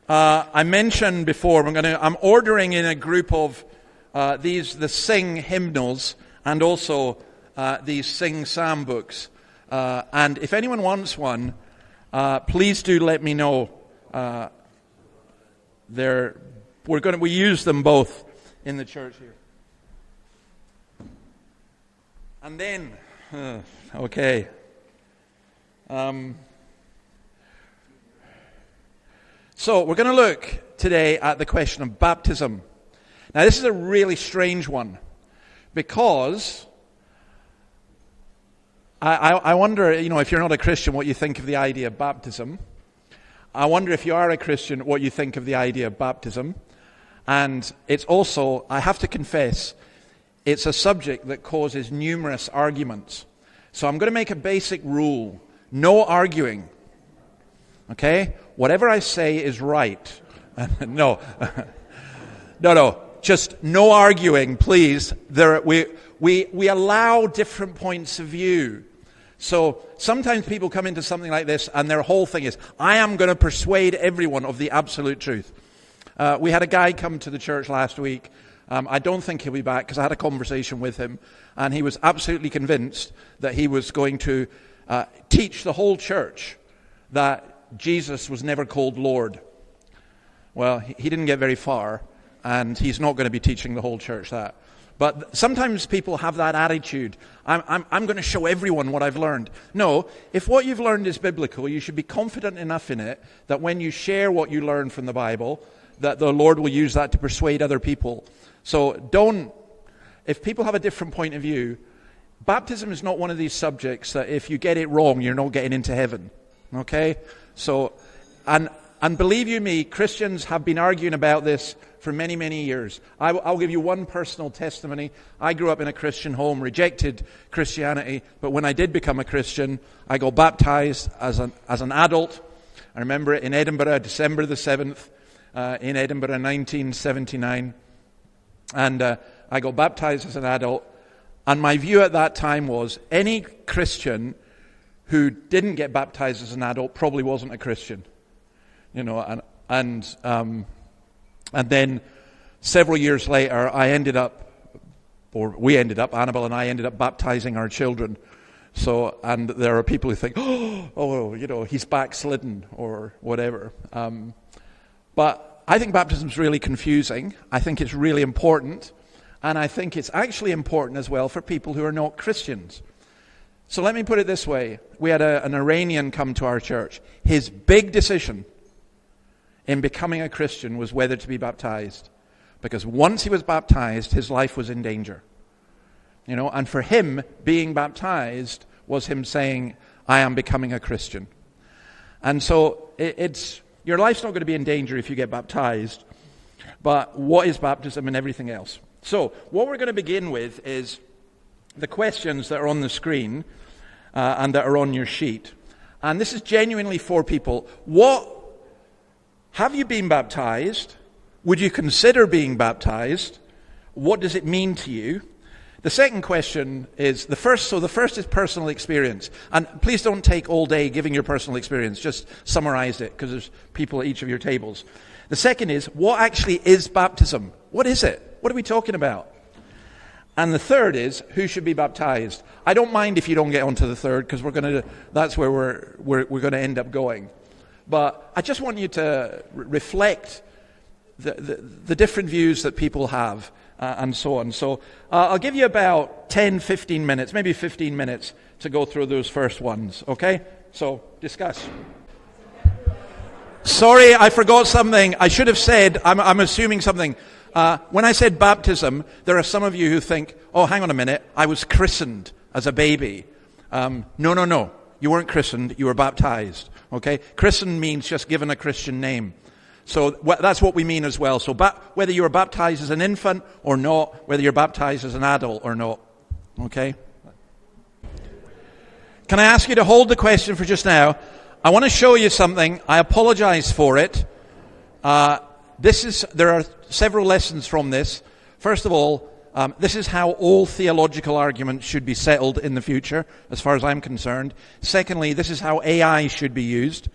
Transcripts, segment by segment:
I mentioned before, I'm ordering in a group of the Sing hymnals and also these Sing Psalm books. And if anyone wants one, please do let me know. We use them both in the church here. And then, okay. So we're going to look today at the question of baptism. Now this is a really strange one because I wonder, if you're not a Christian, what you think of the idea of baptism. I wonder if you are a Christian, what you think of the idea of baptism. And it's also, I have to confess, it's a subject that causes numerous arguments. So I'm going to make a basic rule. No arguing. Okay? Whatever I say is right. No. No. Just no arguing, please. We allow different points of view. So sometimes people come into something like this and their whole thing is, I am going to persuade everyone of the absolute truth. We had a guy come to the church last week. I don't think he'll be back because I had a conversation with him and he was absolutely convinced that he was going to teach the whole church that Jesus was never called Lord. Well, he didn't get very far, and he's not going to be teaching the whole church that. But sometimes people have that attitude. I'm going to show everyone what I've learned. No, if what you've learned is biblical, you should be confident enough in it that when you share what you learn from the Bible, that the Lord will use that to persuade other people. So if people have a different point of view, baptism is not one of these subjects that if you get it wrong, you're not getting into heaven. Okay? So, and believe you me, Christians have been arguing about this for many, many years. I'll give you one personal testimony. I grew up in a Christian home, rejected Christianity, but when I did become a Christian, I got baptized as an adult. I remember it in Edinburgh, December the 7th, in Edinburgh, 1979. And I got baptized as an adult. And my view at that time was any Christian who didn't get baptized as an adult probably wasn't a Christian, and then several years later, we ended up, Annabelle and I ended up baptizing our children. So, and there are people who think, he's backslidden or whatever. But I think baptism is really confusing. I think it's really important, and I think it's actually important as well for people who are not Christians. So let me put it this way. We had an Iranian come to our church. His big decision in becoming a Christian was whether to be baptized. Because once he was baptized, his life was in danger. And for him, being baptized was him saying, I am becoming a Christian. And so your life's not going to be in danger if you get baptized. But what is baptism and everything else? So what we're going to begin with is the questions that are on the screen and that are on your sheet. And this is genuinely for people. Have you been baptized? Would you consider being baptized? What does it mean to you? The second question is the first is personal experience. And please don't take all day giving your personal experience. Just summarize it because there's people at each of your tables. The second is, what actually is baptism? What is it? What are we talking about? And the third is, who should be baptized? I don't mind if you don't get onto the third, because that's where we're going to end up going. But I just want you to reflect the different views that people have and so on. So I'll give you about 10, 15 minutes, maybe 15 minutes to go through those first ones, okay? So discuss. Sorry, I forgot something. I should have said, I'm assuming something. When I said baptism, there are some of you who think, oh, hang on a minute, I was christened as a baby. No. You weren't christened, you were baptized. Okay? Christened means just given a Christian name. So that's what we mean as well. So whether you were baptized as an infant or not, whether you're baptized as an adult or not. Okay? Can I ask you to hold the question for just now? I want to show you something. I apologize for it. There are several lessons from this. First of all, this is how all theological arguments should be settled in the future, as far as I'm concerned. Secondly, this is how AI should be used.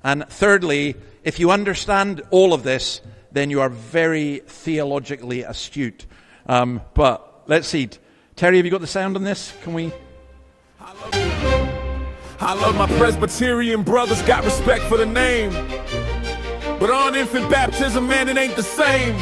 And thirdly, if you understand all of this, then you are very theologically astute. But let's see. Terry, have you got the sound on this? Can we? I love my Presbyterian brothers, got respect for the name. But on infant baptism, man, it ain't the same.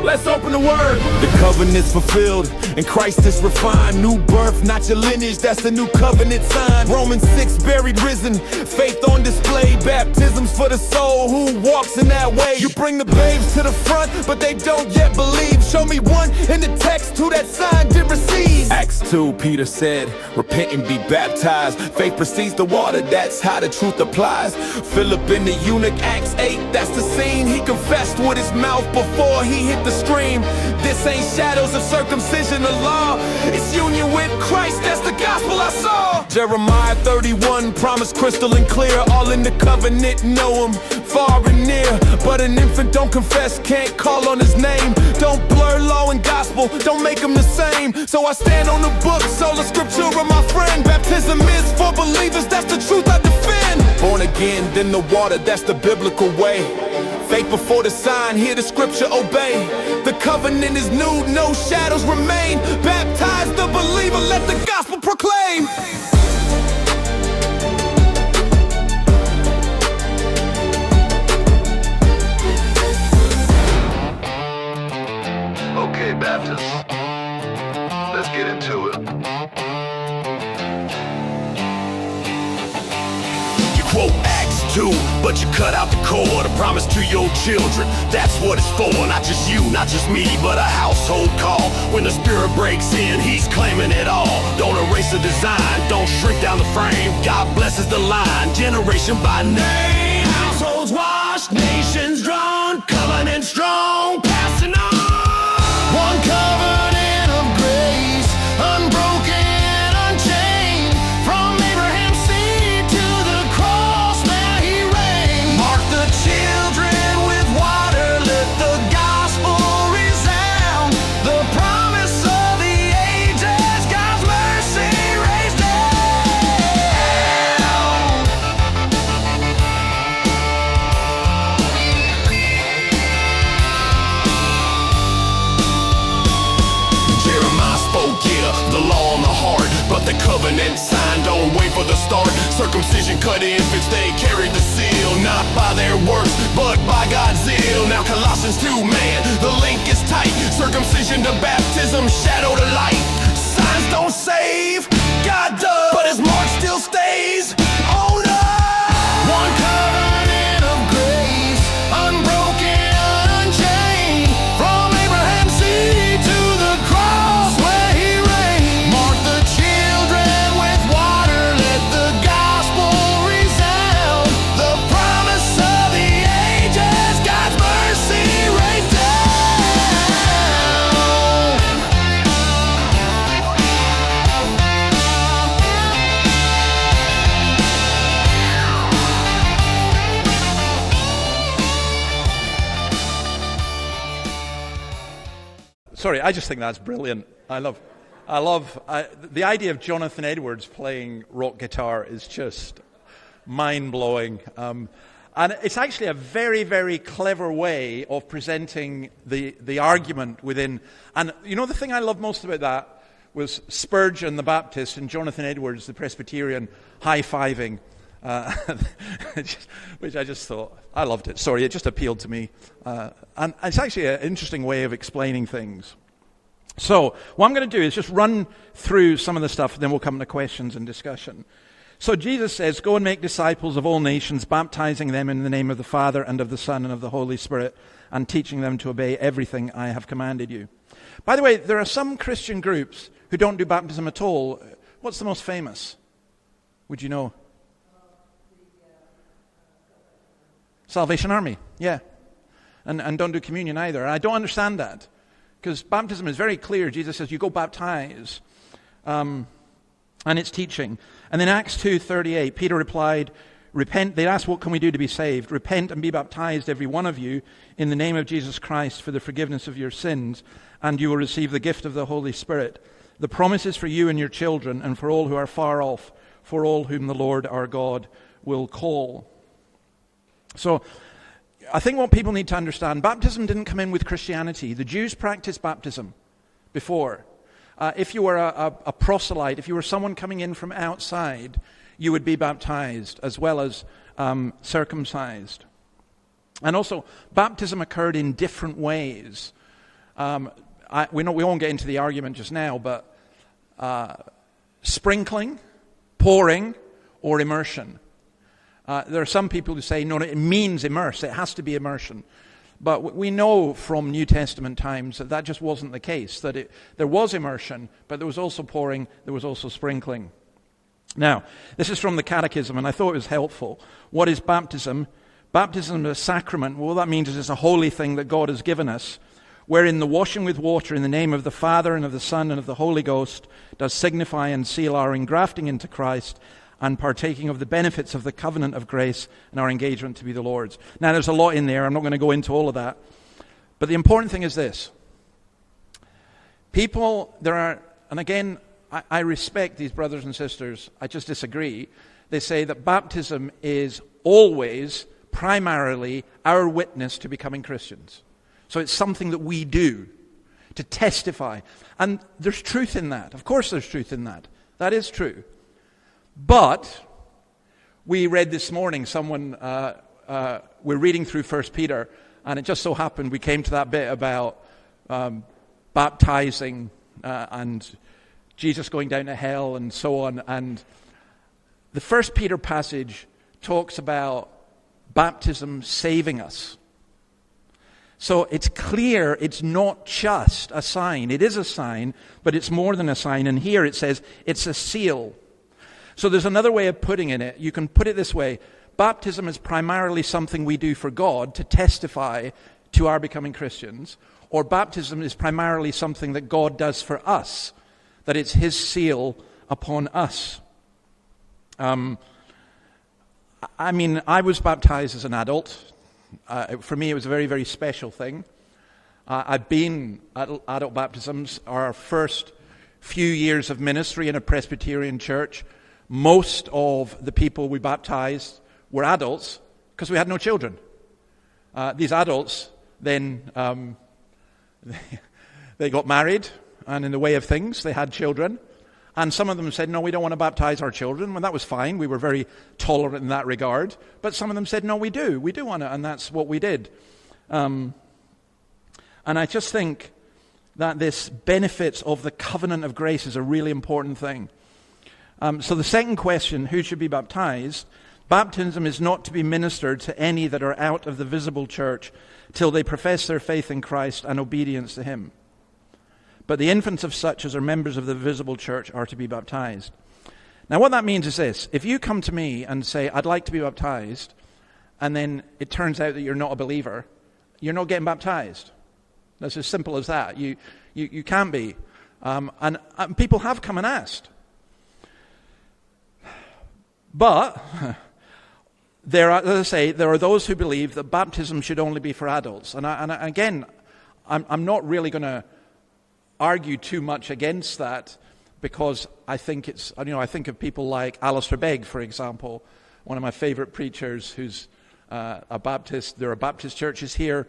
Let's open the word. The covenant's fulfilled and Christ is refined. New birth, not your lineage, that's the new covenant sign. Romans 6, buried, risen, faith on display. Baptisms for the soul who walks in that way. You bring the babes to the front, but they don't yet believe. Show me one in the text who that sign did receive. Acts 2, Peter said, repent and be baptized. Faith precedes the water, that's how the truth applies. Philip in the eunuch, Acts 8, that's the scene. He confessed with his mouth before he hit the stream. This ain't shadows of circumcision or law, it's union with Christ, that's the gospel I saw. Jeremiah 31, promise crystal and clear. All in the covenant know him, far and near. But an infant don't confess, can't call on his name. Don't blur law and gospel, don't make them the same. So I stand on the book, sola scriptura, my friend. Baptism is for believers, that's the truth I defend. Born again, then the water, that's the biblical way. Faith before the sign, hear the scripture, obey. The covenant is new, no shadows remain. Baptize the believer, let the gospel proclaim. Okay, Baptists, let's get into it. You quote Acts 2, but you cut out the core, the promise to your children. That's what it's for, not just you, not just me, but a household call. When the Spirit breaks in, He's claiming it all. Don't erase the design, don't shrink down the frame. God blesses the line, generation by name. Households washed, nations drawn, covenant strong, passing on. One covenant of grace, unbroken, unchained. From Abraham's seed to the cross, now He reigns. Mark the children with water, let the gospel resound. The promise of the ages, God's mercy raised down. Jeremiah spoke, yeah, the law on the heart, but the covenant sign don't wait for the start. Circumcision cut infants, they carried the seal, not by their works, but by God's zeal. Now Colossians 2, man, the link is tight. Circumcision to baptism, shadow to light. Signs don't save, God does, but His mark still stays. Oh no! One covenant of grace, unbroken, unchained. From Abraham's seed to the cross where He reigned. Mark the children with water, let the gospel resound. The promise of the ages, God's mercy rained down. Sorry, I just think that's brilliant. I love the idea of Jonathan Edwards playing rock guitar is just mind-blowing. And it's actually a very, very clever way of presenting the argument within. And you know the thing I love most about that was Spurgeon the Baptist and Jonathan Edwards the Presbyterian high-fiving, which I just thought, I loved it. Sorry, it just appealed to me. And it's actually an interesting way of explaining things. So what I'm going to do is just run through some of the stuff, and then we'll come to questions and discussion. So Jesus says, go and make disciples of all nations, baptizing them in the name of the Father and of the Son and of the Holy Spirit, and teaching them to obey everything I have commanded you. By the way, there are some Christian groups who don't do baptism at all. What's the most famous? Would you know? Salvation Army, yeah. And don't do communion either. And I don't understand that, because baptism is very clear. Jesus says, you go baptize. And it's teaching. And then Acts 2:38, Peter replied, repent. They asked, what can we do to be saved? Repent and be baptized, every one of you, in the name of Jesus Christ for the forgiveness of your sins, and you will receive the gift of the Holy Spirit. The promise is for you and your children, and for all who are far off, for all whom the Lord our God will call. So I think what people need to understand, baptism didn't come in with Christianity. The Jews practiced baptism before. If you were a proselyte, if you were someone coming in from outside, you would be baptized as well as circumcised. And also, baptism occurred in different ways. We won't get into the argument just now, but sprinkling, pouring, or immersion. There are some people who say, no, it means immerse. It has to be immersion. But we know from New Testament times that that just wasn't the case, that there was immersion, but there was also pouring, there was also sprinkling. Now, this is from the Catechism, and I thought it was helpful. What is baptism? Baptism is a sacrament. Well, that means it's a holy thing that God has given us, wherein the washing with water in the name of the Father and of the Son and of the Holy Ghost does signify and seal our engrafting into Christ and partaking of the benefits of the covenant of grace and our engagement to be the Lord's. Now, there's a lot in there. I'm not going to go into all of that. But the important thing is this. And again, I respect these brothers and sisters. I just disagree. They say that baptism is always, primarily, our witness to becoming Christians. So it's something that we do to testify. And there's truth in that. Of course there's truth in that. That is true. But we read this morning, we're reading through 1 Peter, and it just so happened we came to that bit about baptizing and Jesus going down to hell and so on. And the 1 Peter passage talks about baptism saving us. So it's clear it's not just a sign. It is a sign, but it's more than a sign. And here it says it's a seal. So there's another way of putting it. You can put it this way. Baptism is primarily something we do for God to testify to our becoming Christians. Or baptism is primarily something that God does for us, that it's His seal upon us. I was baptized as an adult. For me, it was a very, very special thing. I've been at adult baptisms. Our first few years of ministry in a Presbyterian church, most of the people we baptized were adults because we had no children. These adults then they got married, and in the way of things, they had children. And some of them said, no, we don't want to baptize our children. Well, that was fine. We were very tolerant in that regard. But some of them said, no, we do. We do want to, and that's what we did. And I just think that this benefits of the covenant of grace is a really important thing. So the second question, who should be baptized? Baptism is not to be ministered to any that are out of the visible church till they profess their faith in Christ and obedience to Him. But the infants of such as are members of the visible church are to be baptized. Now what that means is this. If you come to me and say, I'd like to be baptized, and then it turns out that you're not a believer, you're not getting baptized. That's as simple as that. You can't be. And people have come and asked. But there are, as I say, there are those who believe that baptism should only be for adults. And again, I'm not really going to argue too much against that, because I think I think of people like Alistair Begg, for example, one of my favorite preachers who's a Baptist. There are Baptist churches here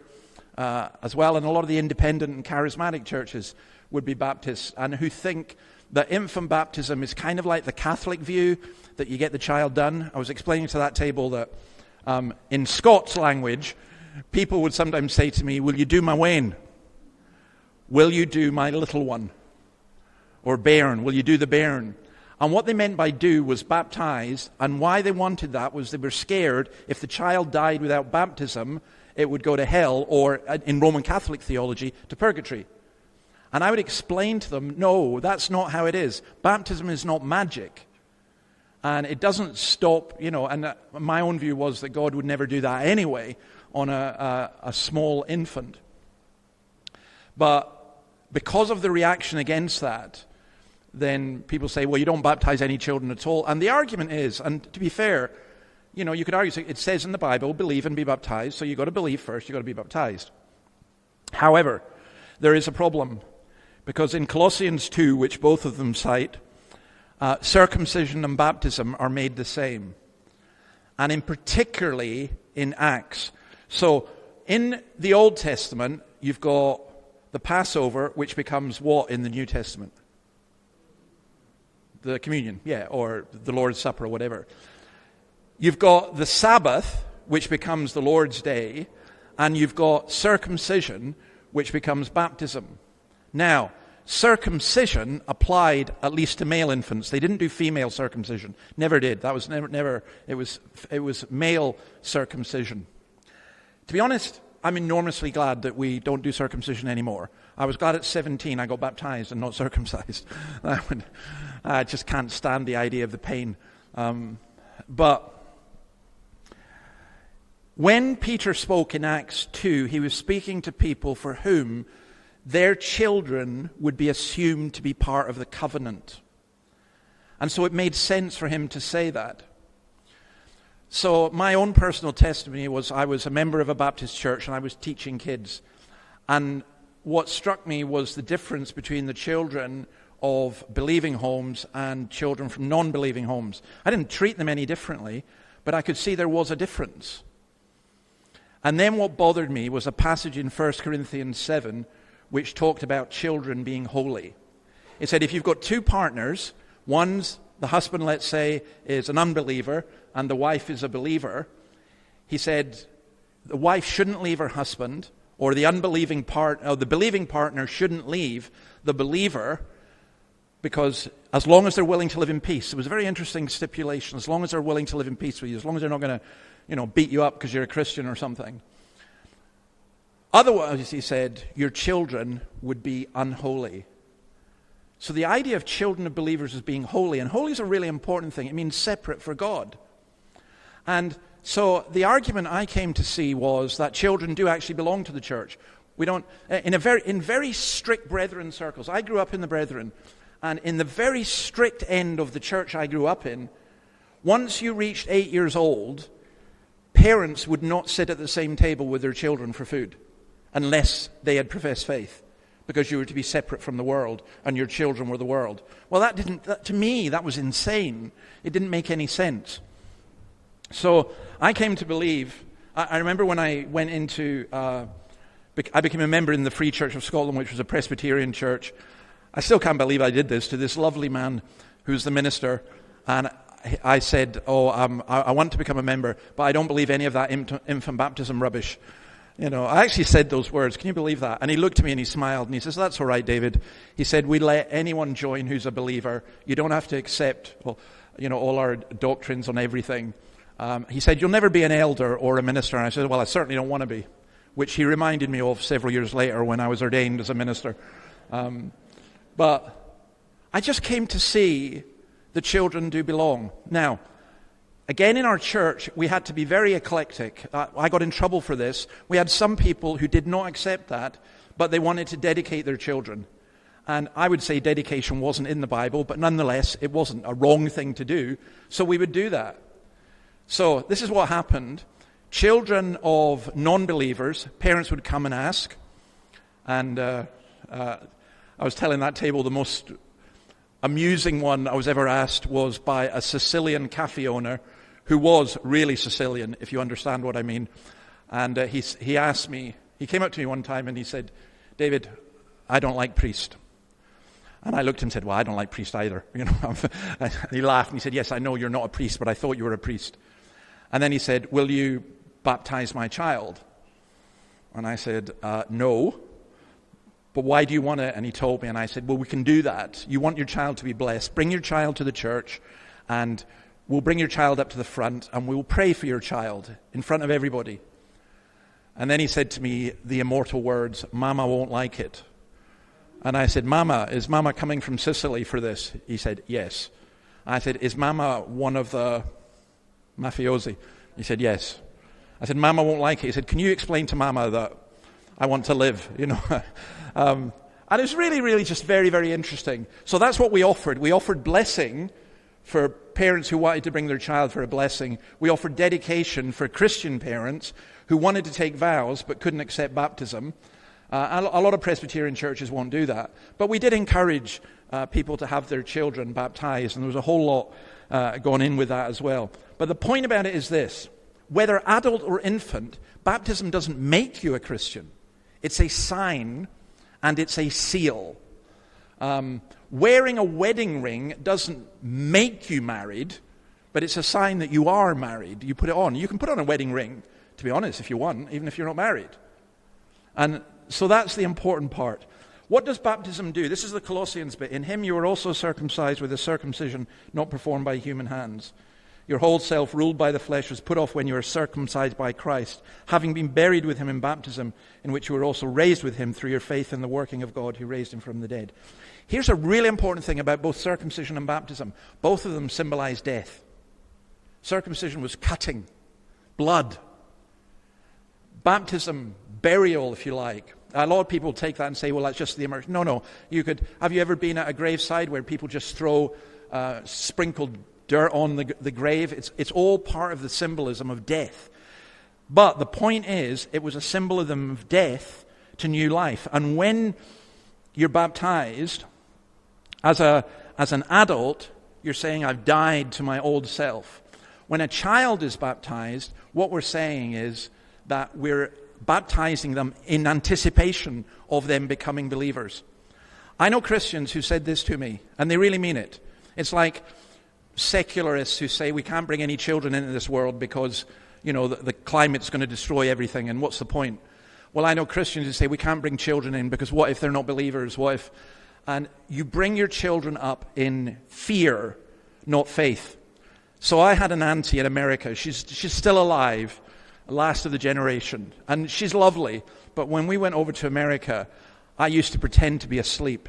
as well, and a lot of the independent and charismatic churches would be Baptists, and who think that infant baptism is kind of like the Catholic view, that you get the child done. I was explaining to that table that in Scots language, people would sometimes say to me, will you do my wean? Will you do my little one? Or bairn, will you do the bairn? And what they meant by do was baptize, and why they wanted that was they were scared if the child died without baptism, it would go to hell, or in Roman Catholic theology, to purgatory. And I would explain to them, no, that's not how it is. Baptism is not magic. And it doesn't stop, and my own view was that God would never do that anyway on a small infant. But because of the reaction against that, then people say, well, you don't baptize any children at all. And the argument is, and to be fair, you could argue, it says in the Bible, believe and be baptized, so you've got to believe first, you've got to be baptized. However, there is a problem, because in Colossians 2, which both of them cite, circumcision and baptism are made the same. and in particularly in Acts. So in the Old Testament, you've got the Passover, which becomes what in the New Testament? The communion, or the Lord's Supper or whatever. You've got the Sabbath, which becomes the Lord's Day, and you've got circumcision, which becomes baptism. Now, circumcision applied at least to male infants. They didn't do female circumcision. Never did. That was never. It was male circumcision. To be honest, I'm enormously glad that we don't do circumcision anymore. I was glad at 17 I got baptized and not circumcised. I just can't stand the idea of the pain. But when Peter spoke in Acts 2, he was speaking to people for whom their children would be assumed to be part of the covenant. And so it made sense for him to say that. So my own personal testimony was I was a member of a Baptist church and I was teaching kids. And what struck me was the difference between the children of believing homes and children from non-believing homes. I didn't treat them any differently, but I could see there was a difference. And then what bothered me was a passage in 1 Corinthians 7 which talked about children being holy. It said if you've got two partners, one's the husband, let's say, is an unbeliever and the wife is a believer, he said the wife shouldn't leave her husband, or the the believing partner shouldn't leave the believer, because as long as they're willing to live in peace. It was a very interesting stipulation. As long as they're willing to live in peace with you, as long as they're not going to, beat you up because you're a Christian or something. Otherwise, he said, your children would be unholy. So the idea of children of believers as being holy, and holy is a really important thing. It means separate for God. And so the argument I came to see was that children do actually belong to the church. We don't, in very strict brethren circles. I grew up in the brethren, and in the very strict end of the church I grew up in, once you reached 8 years old, parents would not sit at the same table with their children for food unless they had professed faith, because you were to be separate from the world and your children were the world. Well, to me, that was insane. It didn't make any sense. So I came to believe, I remember when I went into, I became a member in the Free Church of Scotland, which was a Presbyterian church. I still can't believe I did this to this lovely man who's the minister. And I said, I want to become a member, but I don't believe any of that infant baptism rubbish. I actually said those words. Can you believe that? And he looked at me and he smiled and he says, that's all right, David. He said, we let anyone join who's a believer. You don't have to accept, all our doctrines on everything. He said, you'll never be an elder or a minister. And I said, well, I certainly don't want to be, which he reminded me of several years later when I was ordained as a minister. But I just came to see the children do belong. Now, again, in our church, we had to be very eclectic. I got in trouble for this. We had some people who did not accept that, but they wanted to dedicate their children. And I would say dedication wasn't in the Bible, but nonetheless, it wasn't a wrong thing to do. So we would do that. So this is what happened. Children of non-believers, parents would come and ask. And I was telling that table the most amusing one I was ever asked was by a Sicilian cafe owner who was really Sicilian, if you understand what I mean. And he asked me, he came up to me one time and he said, David, I don't like priest. And I looked and said, well, I don't like priest either. And he laughed and he said, yes, I know you're not a priest, but I thought you were a priest. And then he said, will you baptize my child? And I said, no. But why do you want it? And he told me, and I said, well, we can do that. You want your child to be blessed. Bring your child to the church, and we'll bring your child up to the front, and we'll pray for your child in front of everybody. And then he said to me the immortal words, Mama won't like it. And I said, is Mama coming from Sicily for this? He said, yes. I said, is Mama one of the mafiosi? He said, yes. I said, Mama won't like it. He said, can you explain to Mama that I want to live, And it was really, really just very, very interesting. So that's what we offered. We offered blessing for parents who wanted to bring their child for a blessing. We offered dedication for Christian parents who wanted to take vows but couldn't accept baptism. A lot of Presbyterian churches won't do that. But we did encourage people to have their children baptized, and there was a whole lot gone in with that as well. But the point about it is this. Whether adult or infant, baptism doesn't make you a Christian. It's a sign and it's a seal. Wearing a wedding ring doesn't make you married, but it's a sign that you are married. You put it on. You can put on a wedding ring, to be honest, if you want, even if you're not married. And so that's the important part. What does baptism do? This is the Colossians bit. In him you were also circumcised with a circumcision not performed by human hands. Your whole self, ruled by the flesh, was put off when you were circumcised by Christ, having been buried with him in baptism, in which you were also raised with him through your faith in the working of God who raised him from the dead. Here's a really important thing about both circumcision and baptism. Both of them symbolize death. Circumcision was cutting, blood. Baptism, burial, if you like. A lot of people take that and say, well, that's just the immersion. No. Have you ever been at a graveside where people just throw sprinkled dirt on the grave? It's all part of the symbolism of death. But the point is, it was a symbolism of death to new life. And when you're baptized, as an adult, you're saying, I've died to my old self. When a child is baptized, what we're saying is that we're baptizing them in anticipation of them becoming believers. I know Christians who said this to me, and they really mean it. It's like secularists who say we can't bring any children into this world because, the climate's going to destroy everything, and what's the point? Well, I know Christians who say we can't bring children in because what if they're not believers? What if? And you bring your children up in fear, not faith. So I had an auntie in America. She's still alive, last of the generation, and she's lovely. But when we went over to America, I used to pretend to be asleep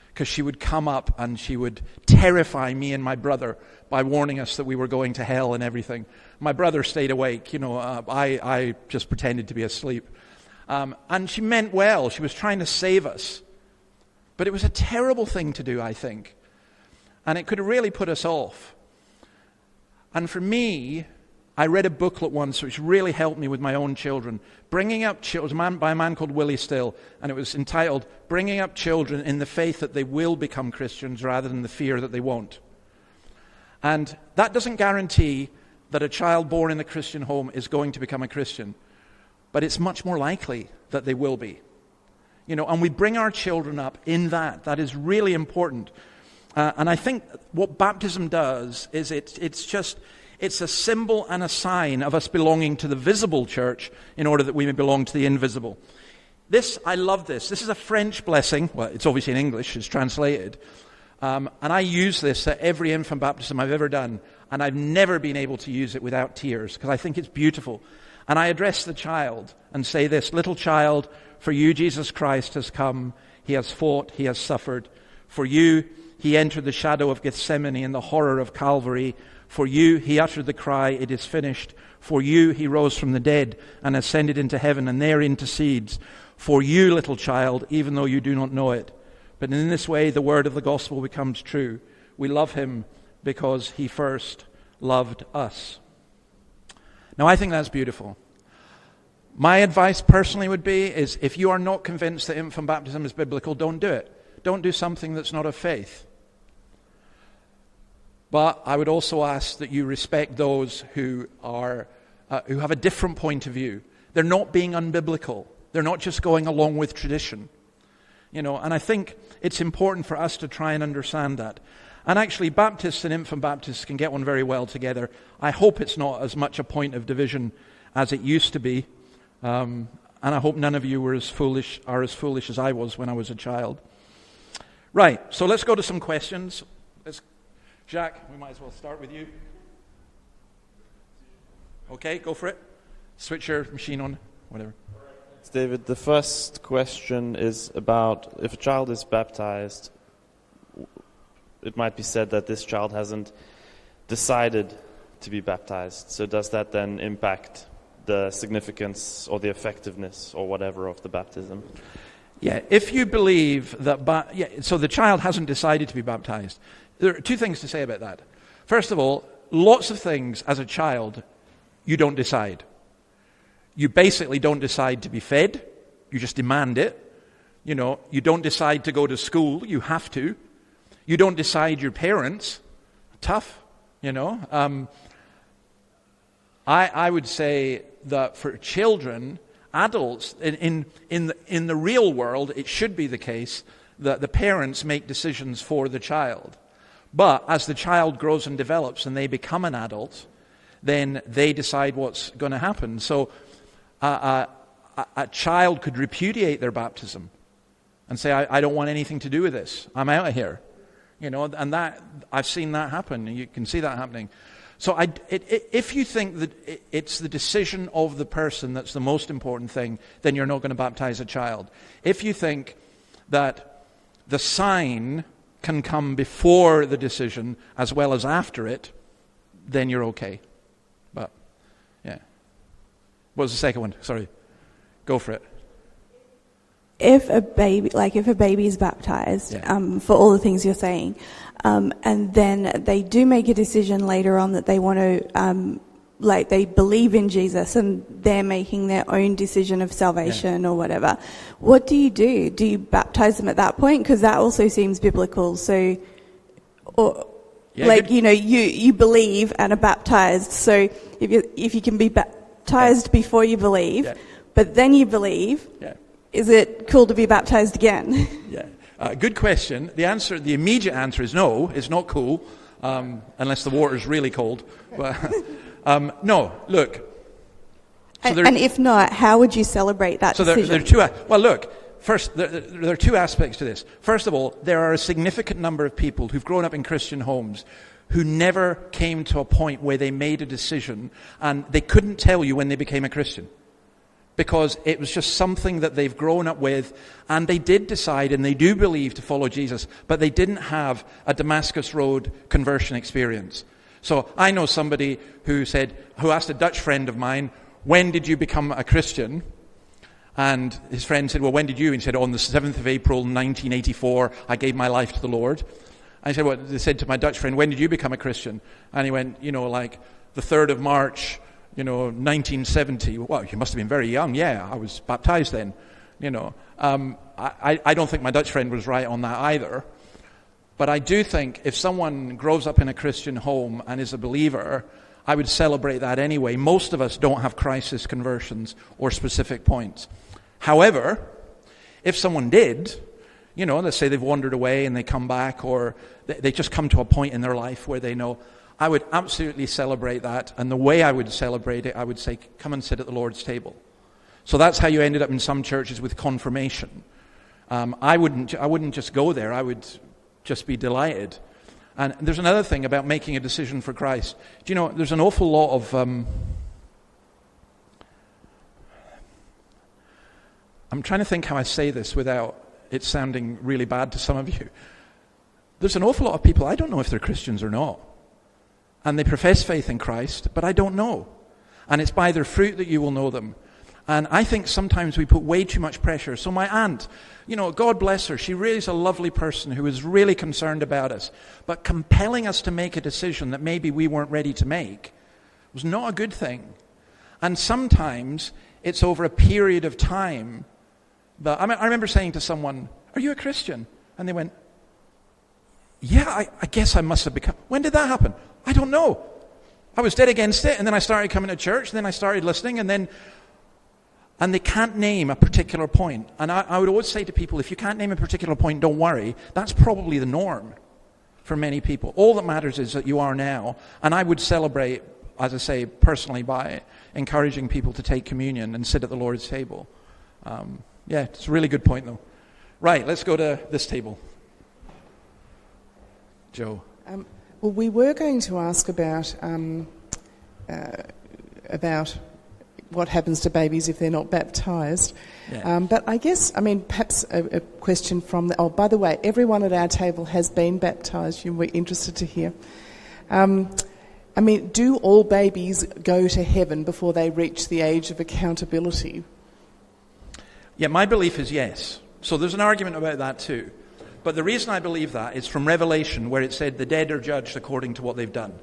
because she would come up and she would terrify me and my brother by warning us that we were going to hell and everything. My brother stayed awake. I just pretended to be asleep. And she meant well. She was trying to save us. But it was a terrible thing to do, I think. And it could have really put us off. And for me, I read a booklet once which really helped me with my own children. Bringing Up Children, it was by a man called Willie Still, and it was entitled, Bringing Up Children in the Faith That They Will Become Christians Rather Than the Fear That They Won't. And that doesn't guarantee that a child born in a Christian home is going to become a Christian. But it's much more likely that they will be. And we bring our children up in that. That is really important. And I think what baptism does is it's a symbol and a sign of us belonging to the visible church in order that we may belong to the invisible. I love this. This is a French blessing. Well, it's obviously in English. It's translated. And I use this at every infant baptism I've ever done. And I've never been able to use it without tears because I think it's beautiful. And I address the child and say this, little child, for you Jesus Christ has come. He has fought. He has suffered. For you he entered the shadow of Gethsemane and the horror of Calvary. For you he uttered the cry, it is finished. For you he rose from the dead and ascended into heaven and there intercedes. For you, little child, even though you do not know it. But in this way the word of the gospel becomes true. We love him because he first loved us. Now I think that's beautiful. My advice personally would be is if you are not convinced that infant baptism is biblical, don't do it. Don't do something that's not of faith. But I would also ask that you respect those who have a different point of view. They're not being unbiblical. They're not just going along with tradition. And I think it's important for us to try and understand that. And actually, Baptists and infant Baptists can get on very well together. I hope it's not as much a point of division as it used to be. And I hope none of you are as foolish as I was when I was a child. Right, so let's go to some questions. Jacques, we might as well start with you. Okay, go for it. Switch your machine on, whatever. David, the first question is about if a child is baptized, it might be said that this child hasn't decided to be baptized. So does that then impact the significance or the effectiveness or whatever of the baptism? Yeah, if you believe that, so the child hasn't decided to be baptized. There are two things to say about that. First of all, lots of things as a child you don't decide. You basically don't decide to be fed. You just demand it. You don't decide to go to school. You have to. You don't decide your parents. Tough. You know, I would say that for children, adults, in the real world, it should be the case that the parents make decisions for the child. But as the child grows and develops and they become an adult, then they decide what's going to happen. So a child could repudiate their baptism and say, I don't want anything to do with this. I'm out of here. You know, and that I've seen that happen. You can see that happening. So if you think that it's the decision of the person that's the most important thing, then you're not going to baptize a child. If you think that the sign can come before the decision as well as after it, then you're okay. But, yeah. What was the second one? Sorry. Go for it. If a baby is baptized, for all the things you're saying, and then they do make a decision later on that they want to, they believe in Jesus and they're making their own decision of salvation or whatever, what do you do? Do you baptize them at that point? Because that also seems biblical. So, you believe and are baptized. So if you can be baptized before you believe, but then you believe. Is it cool to be baptized again? Good question. The immediate answer is no. It's not cool, unless the water is really cold. But, no. Look. So and if not, how would you celebrate that decision? There are two. Well, look. First, there are two aspects to this. First of all, there are a significant number of people who've grown up in Christian homes who never came to a point where they made a decision and they couldn't tell you when they became a Christian. Because it was just something that they've grown up with, and they did decide and they do believe to follow Jesus, but they didn't have a Damascus Road conversion experience. So I know somebody who asked a Dutch friend of mine, when did you become a Christian? And his friend said, well, when did you? And he said, on the 7th of April, 1984, I gave my life to the Lord. I said, well, they said to my Dutch friend, when did you become a Christian? And he went, like the 3rd of March, 1970. Well, you must have been very young. Yeah, I was baptized then. I don't think my Dutch friend was right on that either. But I do think if someone grows up in a Christian home and is a believer, I would celebrate that anyway. Most of us don't have crisis conversions or specific points. However, if someone did, let's say they've wandered away and they come back, or they just come to a point in their life where they know, I would absolutely celebrate that. And the way I would celebrate it, I would say, come and sit at the Lord's table. So that's how you ended up in some churches with confirmation. I wouldn't just go there. I would just be delighted. And there's another thing about making a decision for Christ. Do you know, there's an awful lot of... I'm trying to think how I say this without it sounding really bad to some of you. There's an awful lot of people, I don't know if they're Christians or not. And they profess faith in Christ, but I don't know. And it's by their fruit that you will know them. And I think sometimes we put way too much pressure. So my aunt, God bless her, she really is a lovely person who is really concerned about us. But compelling us to make a decision that maybe we weren't ready to make was not a good thing. And sometimes it's over a period of time. I remember saying to someone, are you a Christian? And they went, yeah, I guess I must have become. When did that happen? I don't know. I was dead against it, and then I started coming to church, and then I started listening, and they can't name a particular point. And I would always say to people, if you can't name a particular point, don't worry. That's probably the norm for many people. All that matters is that you are now. And I would celebrate, as I say, personally by encouraging people to take communion and sit at the Lord's table. It's a really good point, though. Right, let's go to this table. Joe. Well, we were going to ask about what happens to babies if they're not baptised. Yeah. But I guess, perhaps a question from by the way, everyone at our table has been baptised. We're interested to hear. Do all babies go to heaven before they reach the age of accountability? Yeah, my belief is yes. So there's an argument about that too. But the reason I believe that is from Revelation, where it said the dead are judged according to what they've done.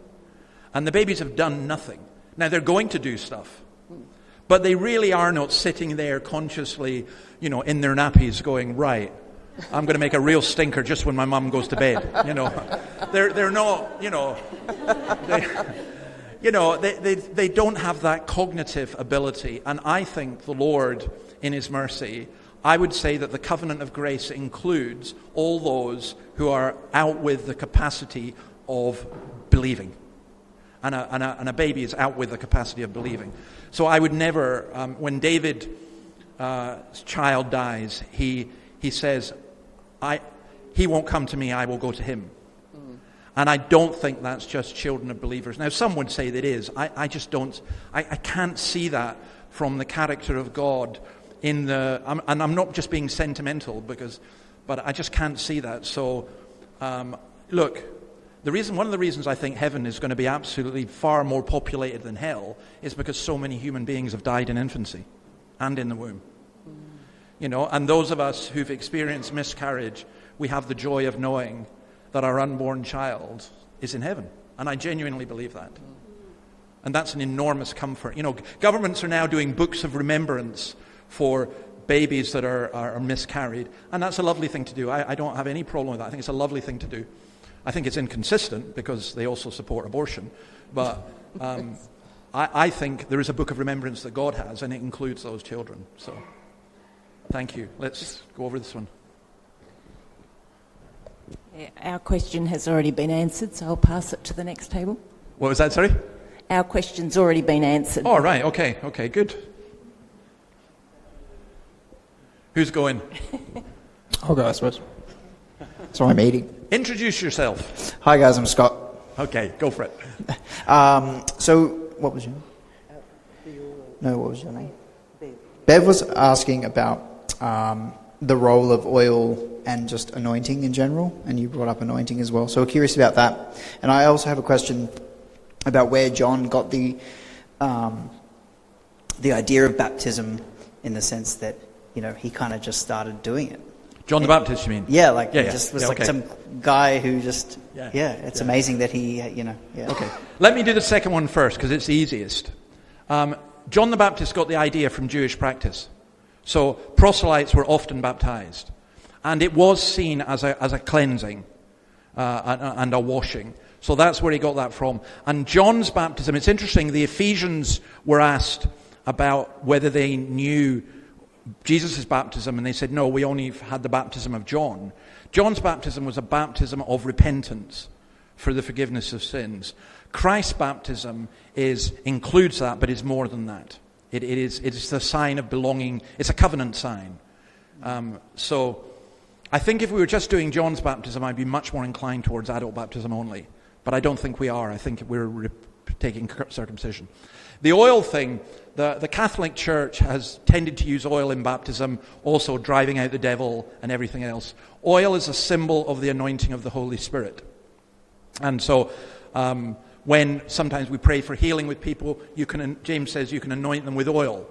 And the babies have done nothing. Now, they're going to do stuff. But they really are not sitting there consciously, in their nappies going, right, I'm going to make a real stinker just when my mum goes to bed. They're not, they don't have that cognitive ability. And I think the Lord, in His mercy, I would say that the covenant of grace includes all those who are out with the capacity of believing. And a baby is out with the capacity of believing. So I would never, when David's child dies, he says, he won't come to me, I will go to him. And I don't think that's just children of believers. Now, some would say that it is. I just don't. I can't see that from the character of God and I'm not just being sentimental, but I just can't see that. So, look, one of the reasons I think heaven is going to be absolutely far more populated than hell is because so many human beings have died in infancy and in the womb. And those of us who've experienced miscarriage, we have the joy of knowing that our unborn child is in heaven. And I genuinely believe that. And that's an enormous comfort. Governments are now doing books of remembrance for babies that are miscarried. And that's a lovely thing to do. I don't have any problem with that. I think it's a lovely thing to do. I think it's inconsistent because they also support abortion. But I think there is a book of remembrance that God has, and it includes those children. So, thank you. Let's go over this one. Our question has already been answered, so I'll pass it to the next table. What was that, sorry? Our question's already been answered. Oh, right, okay, good. Who's going? I'll go, I suppose. So I'm eating. Introduce yourself. Hi guys, I'm Scott. Okay, go for it. So, what was your name? No, what was your name? Bev was asking about the role of oil and just anointing in general, and you brought up anointing as well. So we're curious about that. And I also have a question about where John got the idea of baptism, in the sense that, he kind of just started doing it. John the Baptist, you mean? Yeah, just was like some guy who just, it's amazing that he, Okay, let me do the second one first, because it's the easiest. John the Baptist got the idea from Jewish practice. So proselytes were often baptized. And it was seen as a cleansing and a washing. So that's where he got that from. And John's baptism, it's interesting, the Ephesians were asked about whether they knew Jesus' baptism, and they said, no, we only had the baptism of John. John's baptism was a baptism of repentance for the forgiveness of sins. Christ's baptism includes that, but is more than that. It is the sign of belonging. It's a covenant sign. So I think if we were just doing John's baptism, I'd be much more inclined towards adult baptism only. But I don't think we are. I think we're taking circumcision. The oil thing, the Catholic Church has tended to use oil in baptism, also driving out the devil and everything else. Oil is a symbol of the anointing of the Holy Spirit. And so when sometimes we pray for healing with people, James says you can anoint them with oil.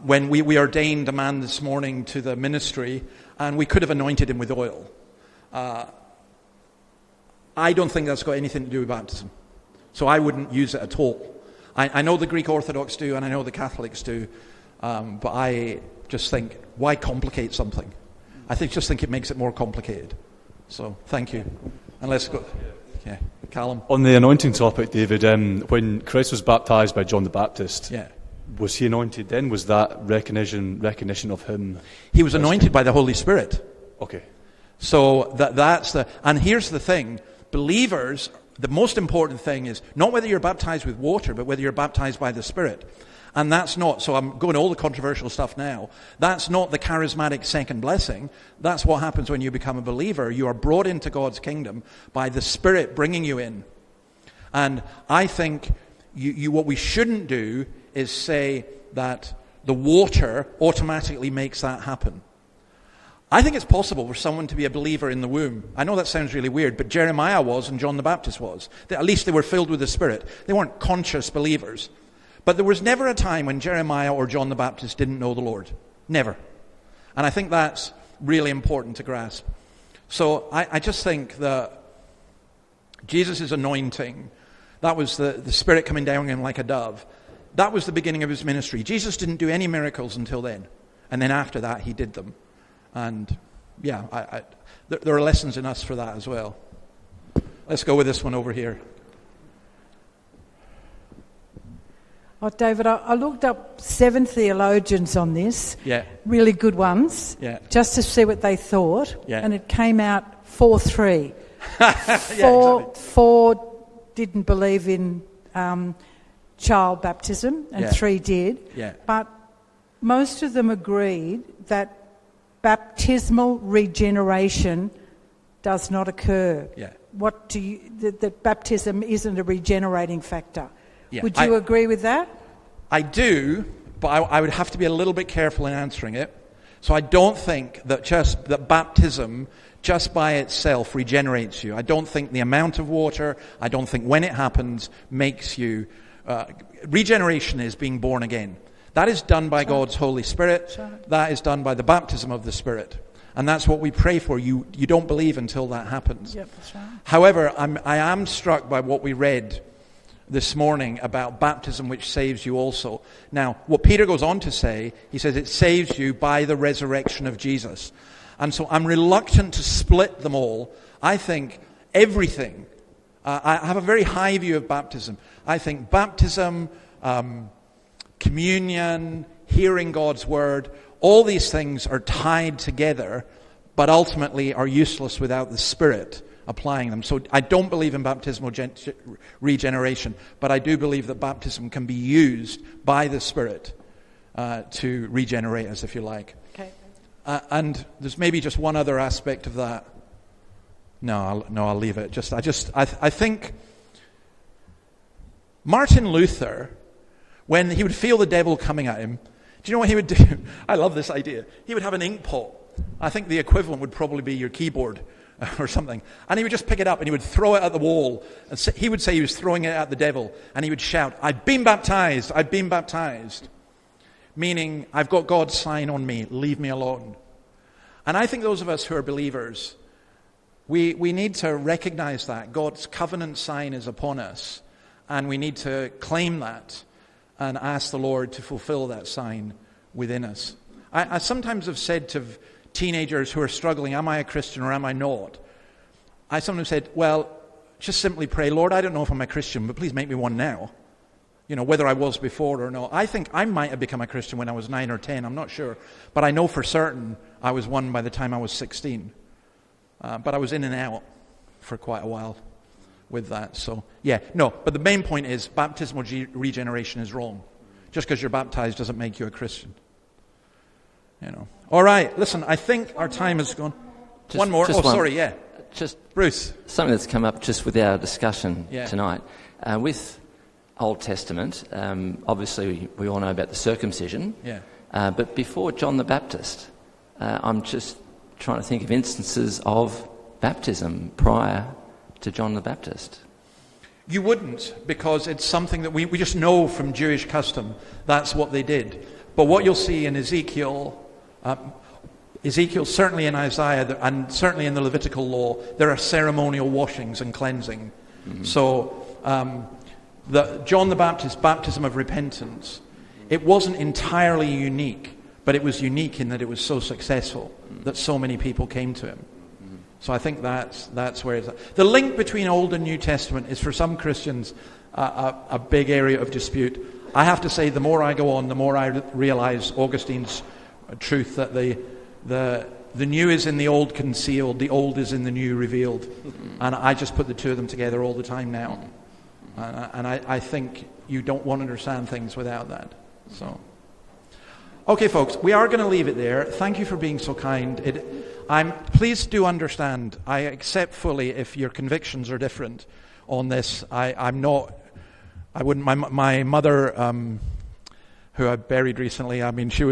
When we ordained a man this morning to the ministry, and we could have anointed him with oil. I don't think that's got anything to do with baptism. So I wouldn't use it at all. I know the Greek Orthodox do, and I know the Catholics do, but I just think, why complicate something? I just think it makes it more complicated. So, thank you. And let's go. Yeah, Callum. On the anointing topic, David, when Christ was baptized by John the Baptist, was he anointed then? Was that recognition of him? He was anointed by the Holy Spirit. Okay. So and here's the thing, believers, the most important thing is not whether you're baptized with water, but whether you're baptized by the Spirit. And that's not, so I'm going to all the controversial stuff now, that's not the charismatic second blessing. That's what happens when you become a believer. You are brought into God's kingdom by the Spirit bringing you in. And I think what we shouldn't do is say that the water automatically makes that happen. I think it's possible for someone to be a believer in the womb. I know that sounds really weird, but Jeremiah was and John the Baptist was. At least they were filled with the Spirit. They weren't conscious believers. But there was never a time when Jeremiah or John the Baptist didn't know the Lord. Never. And I think that's really important to grasp. So I just think that Jesus' anointing, that was the Spirit coming down on him like a dove. That was the beginning of his ministry. Jesus didn't do any miracles until then. And then after that, he did them. And there are lessons in us for that as well. Let's go with this one over here. Oh, David, I looked up 7 theologians on this, really good ones, just to see what they thought, and it came out 4-3. Four didn't believe in child baptism, and 3 did. But most of them agreed that baptismal regeneration does not occur. That baptism isn't a regenerating factor. Would you agree with that? I do, but I would have to be a little bit careful in answering it. So I don't think that baptism just by itself regenerates you. I don't think the amount of water, I don't think when it happens makes you... regeneration is being born again. That is done by God's Holy Spirit. That is done by the baptism of the Spirit. And that's what we pray for. You don't believe until that happens. Yep, that's right. However, I am struck by what we read this morning about baptism which saves you also. Now, what Peter goes on to say, he says it saves you by the resurrection of Jesus. And so I'm reluctant to split them all. I think everything, I have a very high view of baptism. I think baptism, communion, hearing God's word, all these things are tied together, but ultimately are useless without the Spirit applying them. So I don't believe in baptismal regeneration, but I do believe that baptism can be used by the Spirit to regenerate us, if you like. Okay. And there's maybe just one other aspect of that. No, I'll leave it. I think Martin Luther, when he would feel the devil coming at him, do you know what he would do? I love this idea. He would have an ink pot. I think the equivalent would probably be your keyboard or something. And he would just pick it up and he would throw it at the wall. And he would say he was throwing it at the devil. And he would shout, I've been baptized. I've been baptized. Meaning, I've got God's sign on me. Leave me alone. And I think those of us who are believers, we need to recognize that. God's covenant sign is upon us. And we need to claim that and ask the Lord to fulfill that sign within us. I sometimes have said to teenagers who are struggling, am I a Christian or am I not? I sometimes said, well, just simply pray, Lord, I don't know if I'm a Christian, but please make me one now. You know, whether I was before or not. I think I might have become a Christian when I was 9 or 10, I'm not sure. But I know for certain I was one by the time I was 16. But I was in and out for quite a while with that. So, but the main point is baptismal regeneration is wrong. Just because you're baptized doesn't make you a Christian. You know. All right, listen, I think our time is gone. One more. Just Bruce. Something that's come up just with our discussion tonight. With Old Testament, obviously we all know about the circumcision. But before John the Baptist, I'm just trying to think of instances of baptism prior to John the Baptist. You wouldn't, because it's something that we just know from Jewish custom. That's what they did. But what you'll see in Ezekiel, certainly in Isaiah, and certainly in the Levitical law, there are ceremonial washings and cleansing. Mm-hmm. So John the Baptist's baptism of repentance, it wasn't entirely unique, but it was unique in that it was so successful that so many people came to him. So I think that's where it's at. The link between Old and New Testament is for some Christians a big area of dispute. I have to say, the more I go on, the more I realize Augustine's truth that the new is in the old concealed, the old is in the new revealed. And I just put the two of them together all the time now. And I think you don't want to understand things without that. So, okay, folks, we are going to leave it there. Thank you for being so kind. Please do understand, I accept fully if your convictions are different on this. My mother, who I buried recently, I mean, she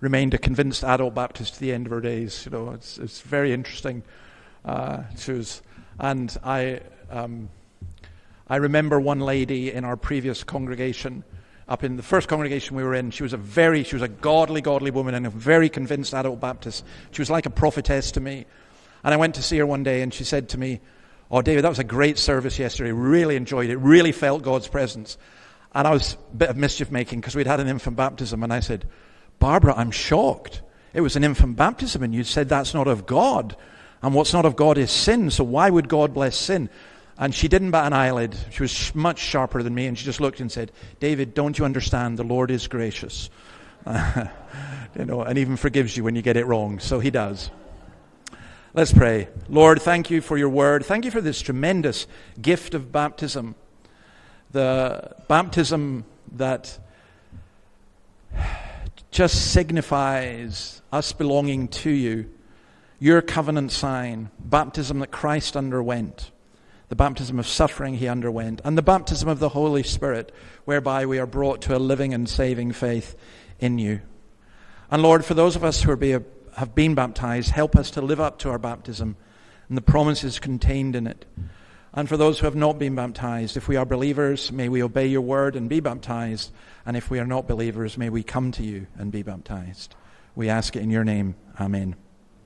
remained a convinced adult Baptist to the end of her days. You know, it's very interesting. I remember one lady in our previous congregation, up in the first congregation we were in, she was a godly woman and a very convinced adult Baptist. She was like a prophetess to me. And I went to see her one day and she said to me, "Oh, David, that was a great service yesterday. Really enjoyed it. Really felt God's presence." And I was a bit of mischief making because we'd had an infant baptism. And I said, "Barbara, I'm shocked. it was an infant baptism, and you said that's not of God. And what's not of God is sin, so why would God bless sin? And she didn't bat an eyelid. She was much sharper than me, and she just looked and said, David, don't you understand? The Lord is gracious. And even forgives you when you get it wrong. So he does. Let's pray. Lord, thank you for your word. Thank you for this tremendous gift of baptism. The baptism that just signifies us belonging to you, your covenant sign, baptism that Christ underwent, the baptism of suffering he underwent, and the baptism of the Holy Spirit, whereby we are brought to a living and saving faith in you. And Lord, for those of us who have been baptized, help us to live up to our baptism and the promises contained in it. And for those who have not been baptized, if we are believers, may we obey your word and be baptized. And if we are not believers, may we come to you and be baptized. We ask it in your name. Amen.